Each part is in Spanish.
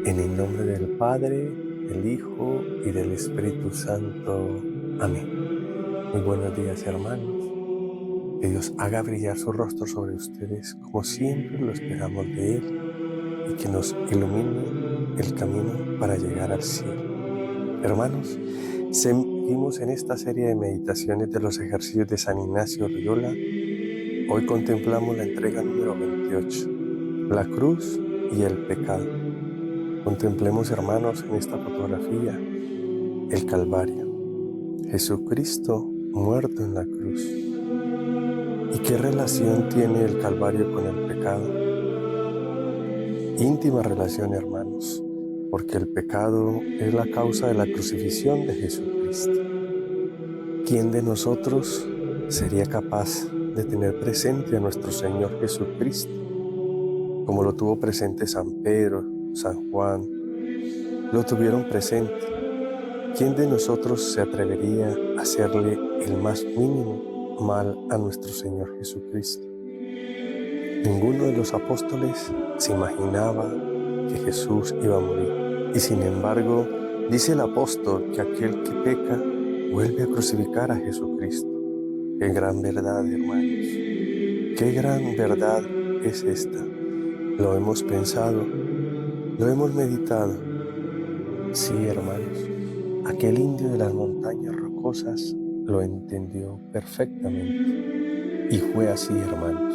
En el nombre del Padre, del Hijo y del Espíritu Santo. Amén. Muy buenos días, hermanos. Que Dios haga brillar su rostro sobre ustedes como siempre lo esperamos de Él y que nos ilumine el camino para llegar al cielo. Hermanos, seguimos en esta serie de meditaciones de los ejercicios de San Ignacio Loyola. Hoy contemplamos la entrega número 28, la cruz y el pecado. Contemplemos, hermanos, en esta fotografía el Calvario, Jesucristo muerto en la cruz. ¿Y qué relación tiene el Calvario con el pecado? Íntima relación, hermanos, porque el pecado es la causa de la crucifixión de Jesucristo. ¿Quién de nosotros sería capaz de tener presente a nuestro Señor Jesucristo, como lo tuvo presente San Pedro, San Juan? Lo tuvieron presente. ¿Quién de nosotros se atrevería a hacerle el más mínimo mal a nuestro Señor Jesucristo? Ninguno de los apóstoles se imaginaba que Jesús iba a morir. Y sin embargo, dice el apóstol que aquel que peca vuelve a crucificar a Jesucristo. ¡Qué gran verdad, hermanos! ¡Qué gran verdad es esta! Lo hemos pensado, lo hemos meditado. Sí, hermanos, aquel indio de las montañas rocosas lo entendió perfectamente. Y fue así, hermanos.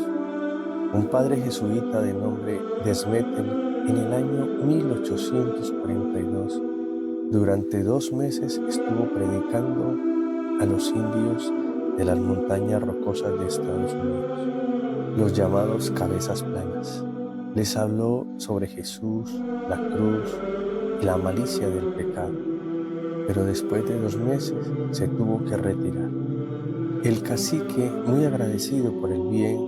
Un padre jesuita de nombre Desmetel, en el año 1842, durante 2 meses estuvo predicando a los indios de las montañas rocosas de Estados Unidos, los llamados cabezas planas. Les habló sobre Jesús, la cruz y la malicia del pecado. Pero después de 2 meses se tuvo que retirar. El cacique, muy agradecido por el bien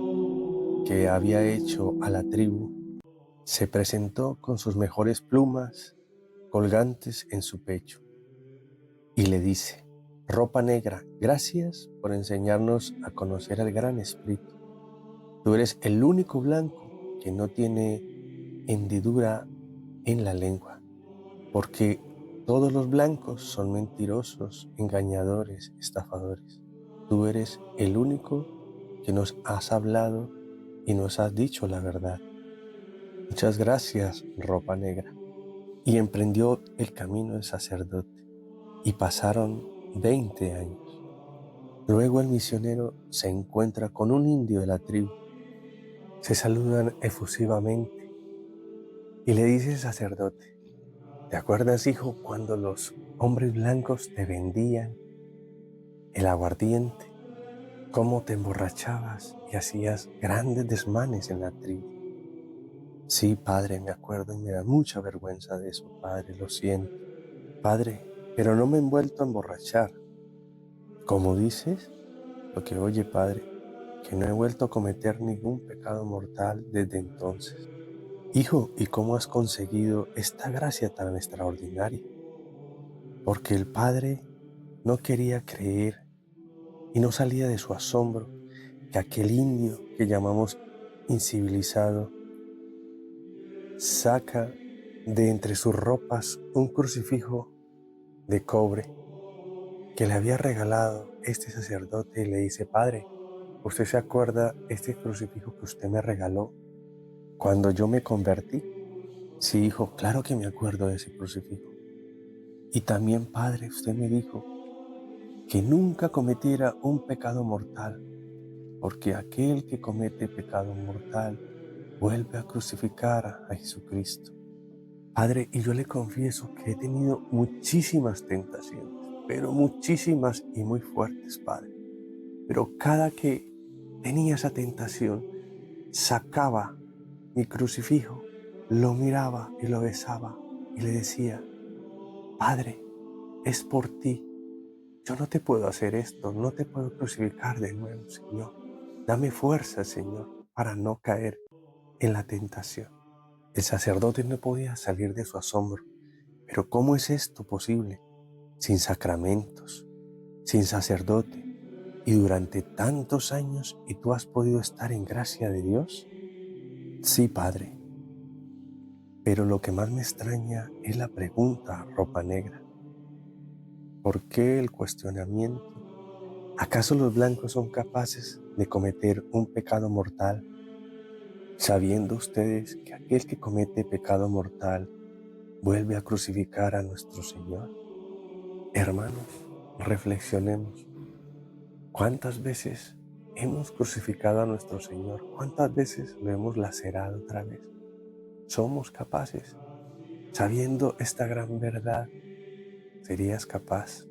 que había hecho a la tribu, se presentó con sus mejores plumas colgantes en su pecho y le dice: Ropa Negra, gracias por enseñarnos a conocer al Gran Espíritu. Tú eres el único blanco que no tiene hendidura en la lengua, porque todos los blancos son mentirosos, engañadores, estafadores. Tú eres el único que nos has hablado y nos has dicho la verdad. Muchas gracias, Ropa Negra. Y emprendió el camino del sacerdote, y pasaron 20 años. Luego el misionero se encuentra con un indio de la tribu. Se saludan efusivamente y le dice el sacerdote: ¿te acuerdas, hijo, cuando los hombres blancos te vendían el aguardiente? ¿Cómo te emborrachabas y hacías grandes desmanes en la tribu? Sí, padre, me acuerdo y me da mucha vergüenza de eso, padre, lo siento. Padre, pero no me he vuelto a emborrachar. ¿Cómo dices? Lo que oye, padre, que no he vuelto a cometer ningún pecado mortal desde entonces. Hijo, ¿y cómo has conseguido esta gracia tan extraordinaria? Porque el padre no quería creer y no salía de su asombro que aquel indio que llamamos incivilizado saca de entre sus ropas un crucifijo de cobre que le había regalado este sacerdote, y le dice: Padre, ¿usted se acuerda este crucifijo que usted me regaló cuando yo me convertí? Sí, hijo, claro que me acuerdo de ese crucifijo. Y también, padre, usted me dijo que nunca cometiera un pecado mortal, porque aquel que comete pecado mortal vuelve a crucificar a Jesucristo. Padre, y yo le confieso que he tenido muchísimas tentaciones, pero muchísimas y muy fuertes, Padre. Pero cada que tenía esa tentación, sacaba mi crucifijo, lo miraba y lo besaba y le decía: Padre, es por ti. Yo no te puedo hacer esto, no te puedo crucificar de nuevo, Señor. Dame fuerza, Señor, para no caer en la tentación. El sacerdote no podía salir de su asombro. Pero ¿cómo es esto posible? Sin sacramentos, sin sacerdote, y durante tantos años, ¿y tú has podido estar en gracia de Dios? Sí, Padre. Pero lo que más me extraña es la pregunta, ropa negra. ¿Por qué el cuestionamiento? ¿Acaso los blancos son capaces de cometer un pecado mortal, sabiendo ustedes que aquel que comete pecado mortal vuelve a crucificar a nuestro Señor? Hermanos, reflexionemos. ¿Cuántas veces hemos crucificado a nuestro Señor? ¿Cuántas veces lo hemos lacerado otra vez? ¿Somos capaces? Sabiendo esta gran verdad, ¿serías capaz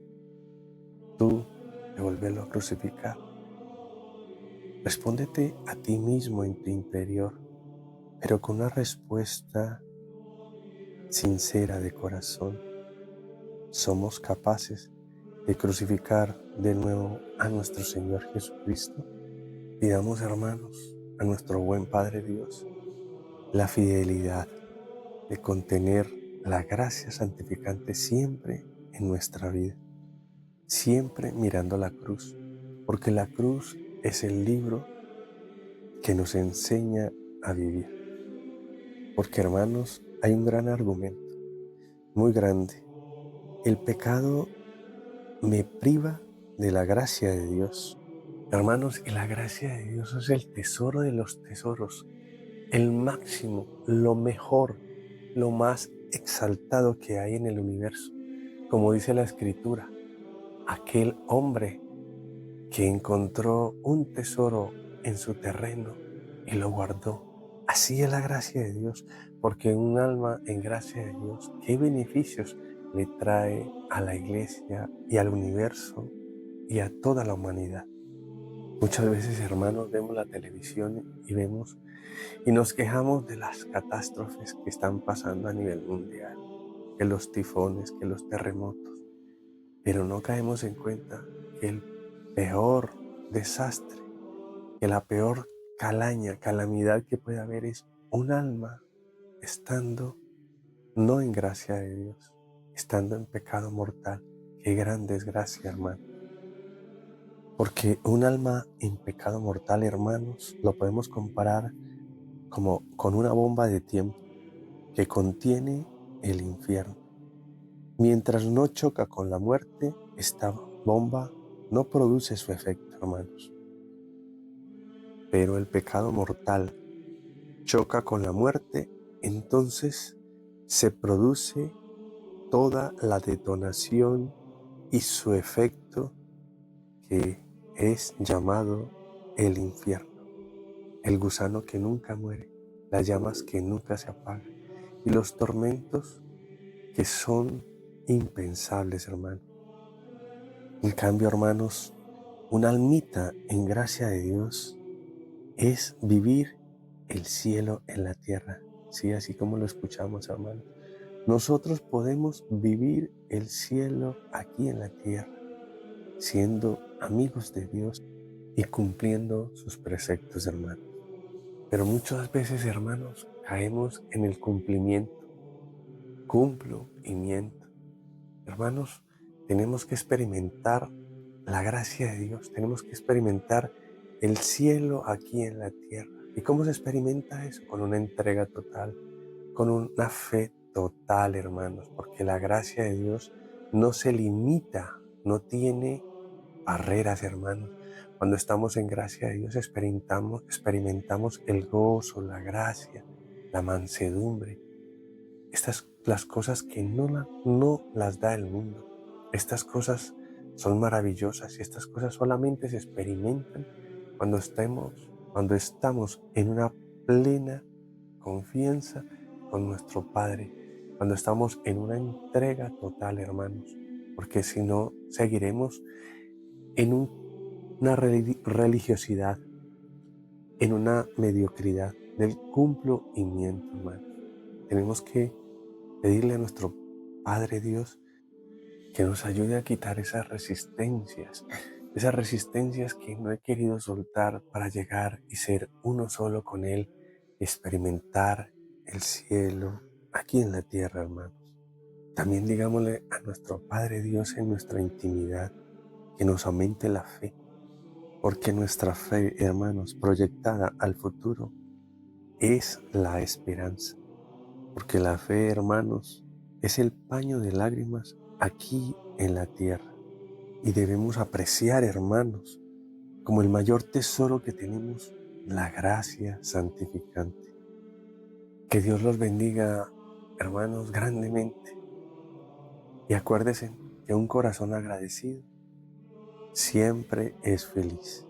tú de volverlo a crucificar? Respóndete a ti mismo en tu interior, pero con una respuesta sincera de corazón. ¿Somos capaces de crucificar de nuevo a nuestro Señor Jesucristo? Pidamos, hermanos, a nuestro buen Padre Dios la fidelidad de contener la gracia santificante siempre en nuestra vida, siempre mirando la cruz, porque la cruz es el libro que nos enseña a vivir. Porque, hermanos, hay un gran argumento, muy grande. El pecado me priva de la gracia de Dios. Hermanos, y la gracia de Dios es el tesoro de los tesoros, el máximo, lo mejor, lo más exaltado que hay en el universo. Como dice la Escritura, aquel hombre que encontró un tesoro en su terreno y lo guardó. Así es la gracia de Dios, porque un alma en gracia de Dios, ¿qué beneficios le trae a la iglesia y al universo y a toda la humanidad? Muchas veces, hermanos, vemos la televisión y vemos y nos quejamos de las catástrofes que están pasando a nivel mundial, que los tifones, que los terremotos, pero no caemos en cuenta que el peor desastre, que la peor calamidad que puede haber es un alma estando no en gracia de Dios, estando en pecado mortal. Qué gran desgracia, hermano. Porque un alma en pecado mortal, hermanos, lo podemos comparar como con una bomba de tiempo que contiene el infierno. Mientras no choca con la muerte, esta bomba no produce su efecto, hermanos. Pero el pecado mortal choca con la muerte, entonces se produce toda la detonación y su efecto que es llamado el infierno, el gusano que nunca muere, las llamas que nunca se apagan y los tormentos que son impensables, hermano. En cambio, hermanos, una almita en gracia de Dios es vivir el cielo en la tierra. Sí, así como lo escuchamos, hermano. Nosotros podemos vivir el cielo aquí en la tierra, siendo amigos de Dios y cumpliendo sus preceptos, hermanos. Pero muchas veces, hermanos, caemos en el cumplo y miento. Hermanos, tenemos que experimentar la gracia de Dios, tenemos que experimentar el cielo aquí en la tierra. ¿Y cómo se experimenta eso? Con una entrega total, con una fe total, hermanos, porque la gracia de Dios no se limita, no tiene barreras, hermanos. Cuando estamos en gracia de Dios experimentamos el gozo, la gracia, la mansedumbre. Estas las cosas que no las da el mundo. Estas cosas son maravillosas y estas cosas solamente se experimentan cuando estamos en una plena confianza con nuestro Padre, cuando estamos en una entrega total, hermanos, porque si no, seguiremos en una religiosidad, en una mediocridad del cumplimiento, hermanos. Tenemos que pedirle a nuestro Padre Dios que nos ayude a quitar esas resistencias que no he querido soltar para llegar y ser uno solo con Él, experimentar el cielo aquí en la tierra, hermanos. También digámosle a nuestro Padre Dios en nuestra intimidad que nos aumente la fe, porque nuestra fe, hermanos, proyectada al futuro, es la esperanza. porque la fe, hermanos, es el paño de lágrimas aquí en la tierra. Y debemos apreciar, hermanos, como el mayor tesoro que tenemos, la gracia santificante. Que Dios los bendiga, hermanos, grandemente. Y acuérdense que un corazón agradecido siempre es feliz.